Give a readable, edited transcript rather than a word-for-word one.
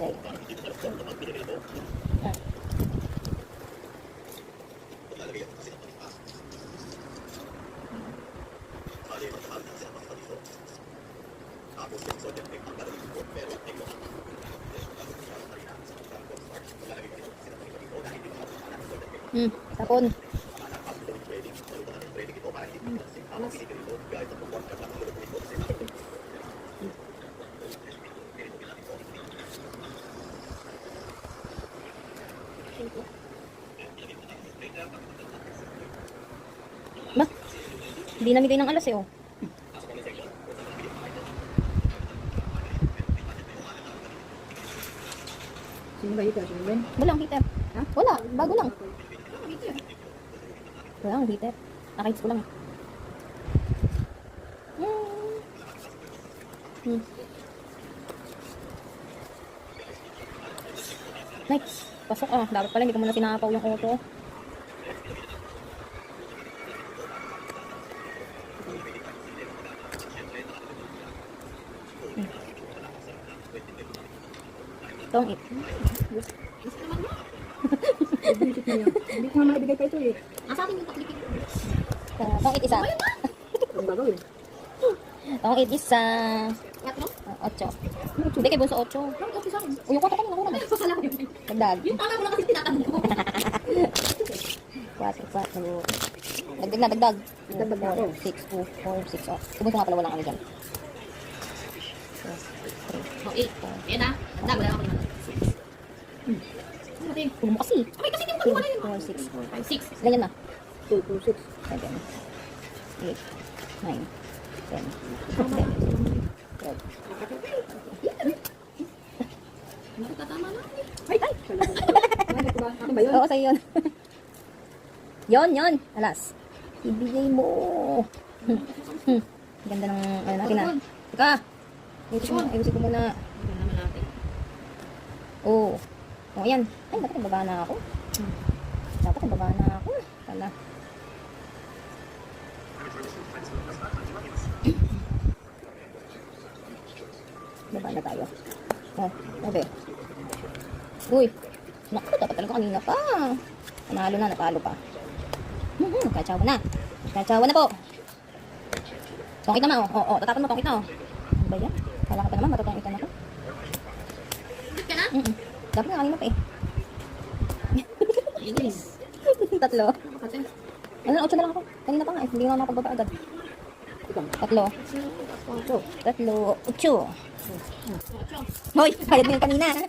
Right. Ah. Tapon. Ba? Hindi namigay ng alas eh, oh. Sino ba ito? Sino ba? Walang heater. Ha? Wala, bago lang. Walang heater. Nakits ko lang. Nice. Pasok ah. Dapat pala hindi ko muna sinapaw yung auto. Tong it. Ibigit na yan. Hindi ko nga maibigay pa ito eh. Sa akin yung paklipin. Tong it isa. Ang gagawin. Tong it isa. 4? 8. Hindi kay bunso 8. Bakit okay sa akin? O yung 4 kanina nakuha na. Sasala ko yun. Dagdag. Yung tama ko lang kasi tinatanong ko. 4. Dagdag na, dagdag. Dagdag na ako. 6, 2, 4, 6. Oh. Kubunso nga pala walang ano dyan. Oh, 8. Ayan ah. Tanda, wala ako naman. Ano natin? Kulo mo kasi. Okay, kasi hindi mo na yun. 4, 6, 4, 5. 6. Ganyan na. 2, 2, 6. 7, 8, 9, 10, 12. Ano tatama na? Ay! Ay! Ano ba? Ako ba yun? Oo, sa'yo yun. Yon. Alas. Ibigay mo. Ganda ng ano natin ah. Teka. Ayusin ko muna. Ano naman natin? Oo. Oh, ayan. Ay, dapat nagbaba na ako. Dapat nagbaba na ako. Pala. Baba na tayo. Oh, okay. Uy. Naku, dapat talaga kanina pa. Nanalo na, natalo pa. Nagkatsawa na. Nagkatsawa na po. Tongkit naman, oh. Oo, tatapon mo, tongkit na, oh. Ano ba yan? Kala ka pa naman, matutongkitan ako. Hit ka na? Dapat nga kanina pa eh. English. 3. Kapatid. Ano, 8 na lang ako. Kanina pa nga eh. Hindi nga makapagbaba agad. Ikaw. 3. 8. Hoy, kayad mo yung kanina.